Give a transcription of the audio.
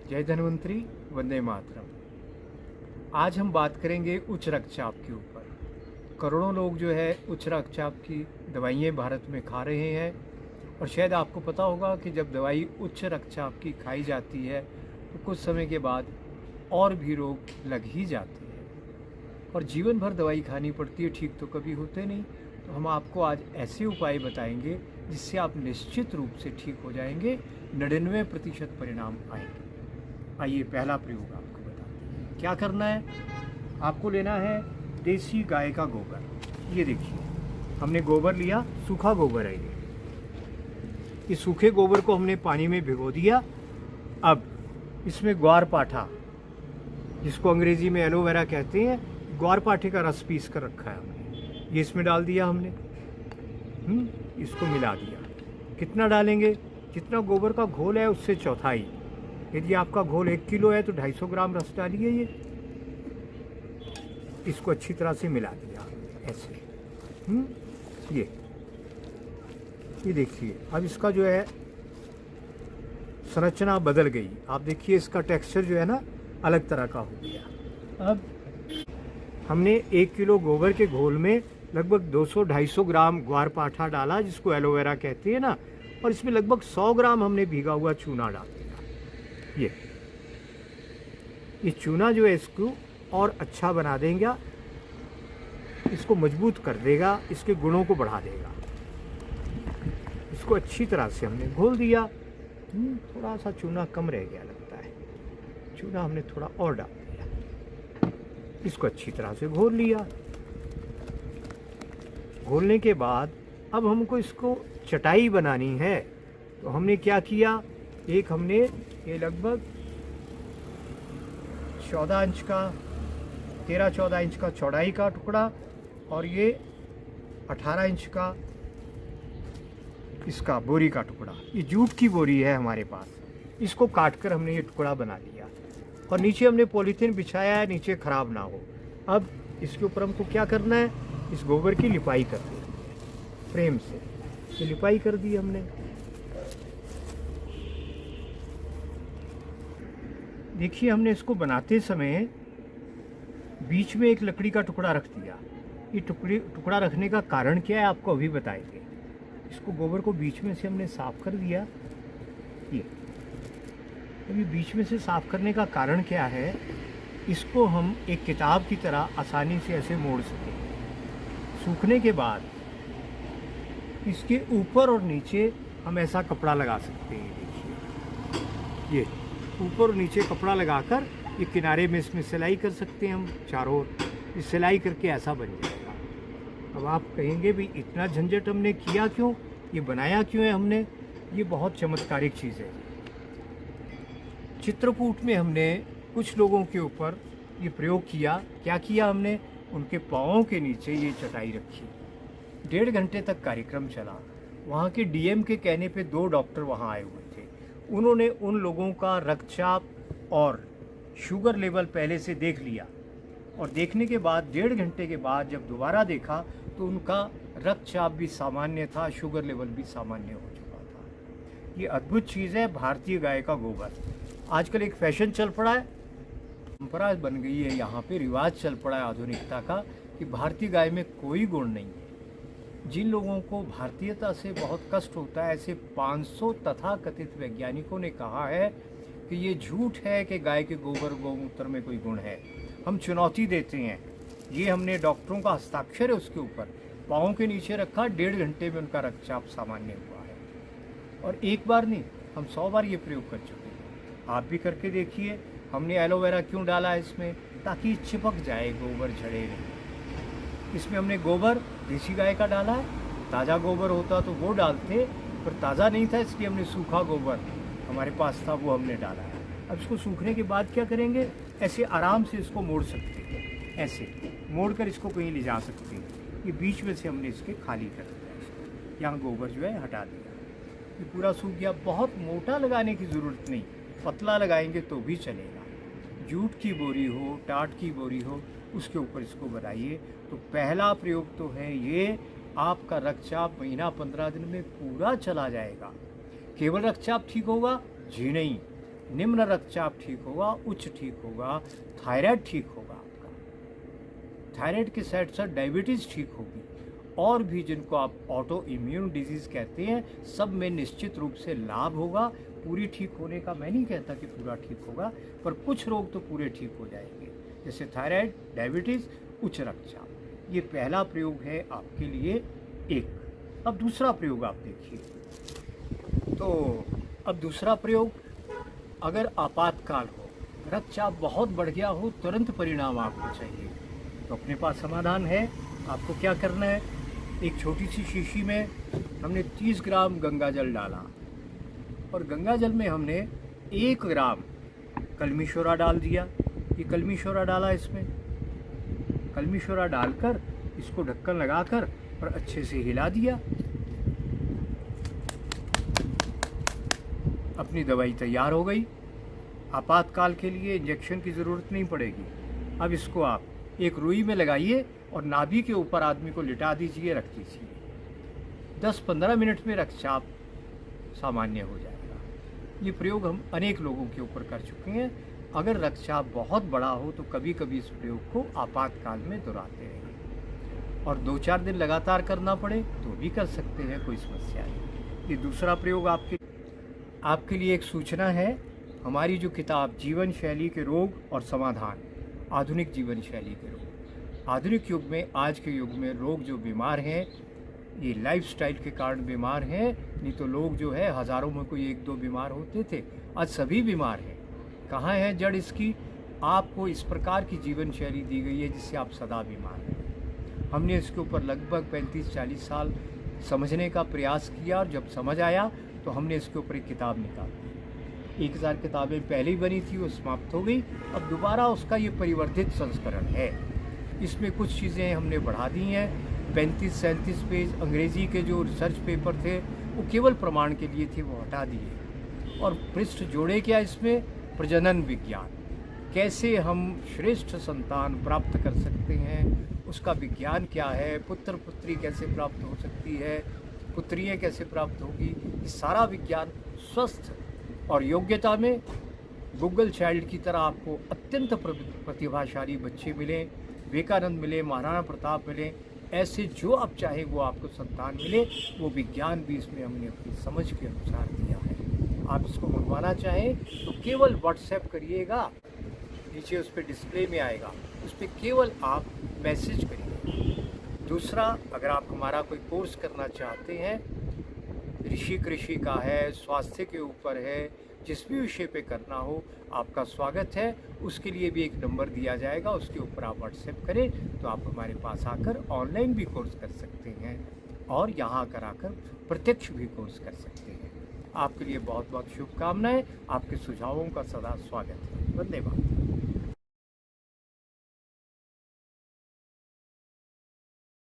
जय धन्वंतरी, वंदे मातरम। आज हम बात करेंगे उच्च रक्तचाप के ऊपर। करोड़ों लोग जो है उच्च रक्तचाप की दवाइयाँ भारत में खा रहे हैं और शायद आपको पता होगा कि जब दवाई उच्च रक्तचाप की खाई जाती है तो कुछ समय के बाद और भी रोग लग ही जाते हैं और जीवन भर दवाई खानी पड़ती है, ठीक तो कभी होते नहीं। तो हम आपको आज ऐसे उपाय बताएंगे जिससे आप निश्चित रूप से ठीक हो जाएंगे, 99% परिणाम आएंगे। आइए पहला प्रयोग आपको बताते हैं। क्या करना है, आपको लेना है देसी गाय का गोबर। ये देखिए, हमने गोबर लिया, सूखा गोबर है ये। इस सूखे गोबर को हमने पानी में भिगो दिया। अब इसमें ग्वारपाठा, जिसको अंग्रेजी में एलोवेरा कहते हैं, ग्वारपाठे का रस पीस कर रखा है हमने, ये इसमें डाल दिया हमने। इसको मिला दिया। कितना डालेंगे, जितना गोबर का घोल है उससे चौथाई। यदि आपका घोल 1 किलो है तो 250 ग्राम रस डालिए। ये इसको अच्छी तरह से मिला दिया ऐसे। ये देखिए, अब इसका जो है संरचना बदल गई। आप देखिए इसका टेक्सचर जो है ना अलग तरह का हो गया। अब हमने 1 किलो गोबर के घोल में लगभग 200-250 ग्राम ग्वारपाठा डाला, जिसको एलोवेरा कहते हैं ना, और इसमें लगभग 100 ग्राम हमने भीगा हुआ चूना डाल दिया। ये चूना जो है इसको और अच्छा बना देगा, इसको मजबूत कर देगा, इसके गुणों को बढ़ा देगा। इसको अच्छी तरह से हमने घोल दिया। थोड़ा सा चूना कम रह गया लगता है, चूना हमने थोड़ा और डाल दिया। इसको अच्छी तरह से घोल लिया। घोलने के बाद अब हमको इसको चटाई बनानी है। तो हमने क्या किया, एक हमने ये लगभग 14 इंच का, 13-14 इंच का चौड़ाई का टुकड़ा और ये 18 इंच का इसका बोरी का टुकड़ा, ये जूट की बोरी है हमारे पास, इसको काट कर हमने ये टुकड़ा बना लिया और नीचे हमने पॉलीथीन बिछाया है, नीचे खराब ना हो। अब इसके ऊपर हमको क्या करना है, इस गोबर की लिपाई कर दी फ्रेम से। ये लिपाई कर दी हमने। देखिए, हमने इसको बनाते समय बीच में एक लकड़ी का टुकड़ा रख दिया। ये टुकड़ा रखने का कारण क्या है आपको अभी बताएंगे। इसको गोबर को बीच में से हमने साफ कर दिया। ये अभी बीच में से साफ करने का कारण क्या है, इसको हम एक किताब की तरह आसानी से ऐसे मोड़ सकें। सूखने के बाद इसके ऊपर और नीचे हम ऐसा कपड़ा लगा सकते हैं। देखिए, ये ऊपर और नीचे कपड़ा लगाकर ये किनारे में इसमें सिलाई कर सकते हैं हम चारों ओर। ये सिलाई करके ऐसा बन जाएगा। अब आप कहेंगे भी इतना झंझट हमने किया क्यों, ये बनाया क्यों है हमने। ये बहुत चमत्कारिक चीज़ है। चित्रकूट में हमने कुछ लोगों के ऊपर ये प्रयोग किया। क्या किया हमने, उनके पाँवों के नीचे ये चटाई रखी। 1.5 घंटे तक कार्यक्रम चला। वहाँ के डीएम के कहने पे 2 डॉक्टर वहाँ आए हुए थे। उन्होंने उन लोगों का रक्तचाप और शुगर लेवल पहले से देख लिया और देखने के बाद 1.5 घंटे के बाद जब दोबारा देखा तो उनका रक्तचाप भी सामान्य था, शुगर लेवल भी सामान्य हो चुका था। ये अद्भुत चीज़ है भारतीय गाय का गोबर। आजकल एक फैशन चल पड़ा है, परंपरा बन गई है, यहाँ पे रिवाज चल पड़ा है आधुनिकता का कि भारतीय गाय में कोई गुण नहीं है। जिन लोगों को भारतीयता से बहुत कष्ट होता है, ऐसे 500 तथाकथित वैज्ञानिकों ने कहा है कि ये झूठ है कि गाय के गोबर गौमूत्र में कोई गुण है। हम चुनौती देते हैं। ये हमने डॉक्टरों का हस्ताक्षर है उसके ऊपर, पाँव के नीचे रखा, 1.5 घंटे में उनका रक्तचाप सामान्य हुआ है। और एक बार नहीं, हम 100 बार ये प्रयोग कर चुके हैं। आप भी करके देखिए। हमने एलोवेरा क्यों डाला है इसमें, ताकि चिपक जाए, गोबर झड़े नहीं। इसमें हमने गोबर देसी गाय का डाला है। ताज़ा गोबर होता तो वो डालते, पर ताज़ा नहीं था इसलिए हमने सूखा गोबर हमारे पास था वो हमने डाला है। अब इसको सूखने के बाद क्या करेंगे, ऐसे आराम से इसको मोड़ सकते हैं। ऐसे मोड़ कर इसको कहीं ले जा सकते हैं। ये बीच में से हमने इसके खाली कर दिया। यहाँ गोबर जो है हटा दिया। ये पूरा सूख गया। बहुत मोटा लगाने की ज़रूरत नहीं, पतला लगाएंगे तो भी चलेगा। जूट की बोरी हो, टाट की बोरी हो, उसके ऊपर इसको बनाइए। तो पहला प्रयोग तो है ये, आपका रक्तचाप महीना 15 दिन में पूरा चला जाएगा। केवल रक्तचाप ठीक होगा जी नहीं, निम्न रक्तचाप ठीक होगा, उच्च ठीक होगा, थायराइड ठीक होगा आपका, थायराइड के साथ साथ डायबिटीज़ ठीक होगी, और भी जिनको आप ऑटो इम्यून डिजीज़ कहते हैं, सब में निश्चित रूप से लाभ होगा। पूरी ठीक होने का मैं नहीं कहता कि पूरा ठीक होगा, पर कुछ रोग तो पूरे ठीक हो जाएंगे, जैसे थायराइड, डायबिटीज़, उच्च रक्तचाप। ये पहला प्रयोग है आपके लिए एक। अब दूसरा प्रयोग आप देखिए। तो अब दूसरा प्रयोग, अगर आपातकाल हो, रक्तचाप बहुत बढ़ गया हो, तुरंत परिणाम आपको चाहिए, तो अपने पास समाधान है। आपको क्या करना है, एक छोटी सी शीशी में हमने 30 ग्राम गंगा जल डाला, और गंगा जल में हमने 1 ग्राम कलमी शोरा डाल दिया। ये कलमी शोरा डाला, इसमें कलमी शोरा डालकर इसको ढक्कन लगाकर और अच्छे से हिला दिया। अपनी दवाई तैयार हो गई। आपातकाल के लिए इंजेक्शन की ज़रूरत नहीं पड़ेगी। अब इसको आप एक रुई में लगाइए और नाभि के ऊपर आदमी को लिटा दीजिए, रख दीजिए। 10-15 मिनट में रक्तचाप सामान्य हो जाएगा। ये प्रयोग हम अनेक लोगों के ऊपर कर चुके हैं। अगर रक्तचाप बहुत बड़ा हो तो कभी कभी इस प्रयोग को आपातकाल में दोहराते रहेंगे, और 2-4 दिन लगातार करना पड़े तो भी कर सकते हैं, कोई समस्या नहीं। ये दूसरा प्रयोग आपके लिए एक सूचना है। हमारी जो किताब जीवन शैली के रोग और समाधान, आधुनिक जीवन शैली के रोग, आधुनिक युग में, आज के युग में रोग जो बीमार हैं, ये लाइफस्टाइल के कारण बीमार हैं। नहीं तो लोग जो है हज़ारों में कोई 1-2 बीमार होते थे, आज सभी बीमार हैं। कहाँ है जड़ इसकी? आपको इस प्रकार की जीवन शैली दी गई है जिससे आप सदा बीमार हैं। हमने इसके ऊपर लगभग 35-40 साल समझने का प्रयास किया, और जब समझ आया तो हमने इसके ऊपर एक किताब निकाली। 1000 किताबें पहले ही बनी थी, वो समाप्त हो गई। अब दोबारा उसका ये परिवर्धित संस्करण है। इसमें कुछ चीज़ें हमने बढ़ा दी हैं। 35-37 पेज अंग्रेज़ी के जो रिसर्च पेपर थे वो केवल प्रमाण के लिए थे, वो हटा दिए, और पृष्ठ जोड़े क्या इसमें? प्रजनन विज्ञान, कैसे हम श्रेष्ठ संतान प्राप्त कर सकते हैं, उसका विज्ञान क्या है, पुत्र पुत्री कैसे प्राप्त हो सकती है, पुत्रियाँ कैसे प्राप्त होगी, ये सारा विज्ञान स्वस्थ और योग्यता में गूगल चाइल्ड की तरह आपको अत्यंत प्रतिभाशाली बच्चे मिले, विवेकानंद मिले, महाराणा प्रताप मिले, ऐसे जो आप चाहें वो आपको संतान मिले। वो विज्ञान भी इसमें हमने अपनी समझ के अनुसार दिया है। आप इसको मंगवाना चाहें तो केवल व्हाट्सएप करिएगा, नीचे उस पर डिस्प्ले में आएगा, उस पर केवल आप मैसेज करिए। दूसरा, अगर आप हमारा कोई कोर्स करना चाहते हैं, ऋषि कृषि का है, स्वास्थ्य के ऊपर है, जिस भी विषय पे करना हो, आपका स्वागत है। उसके लिए भी एक नंबर दिया जाएगा, उसके ऊपर आप व्हाट्सएप करें तो आप हमारे पास आकर ऑनलाइन भी कोर्स कर सकते हैं, और यहाँ आकर प्रत्यक्ष भी कोर्स कर सकते हैं। आपके लिए बहुत बहुत शुभकामनाएं। आपके सुझावों का सदा स्वागत है। धन्यवाद।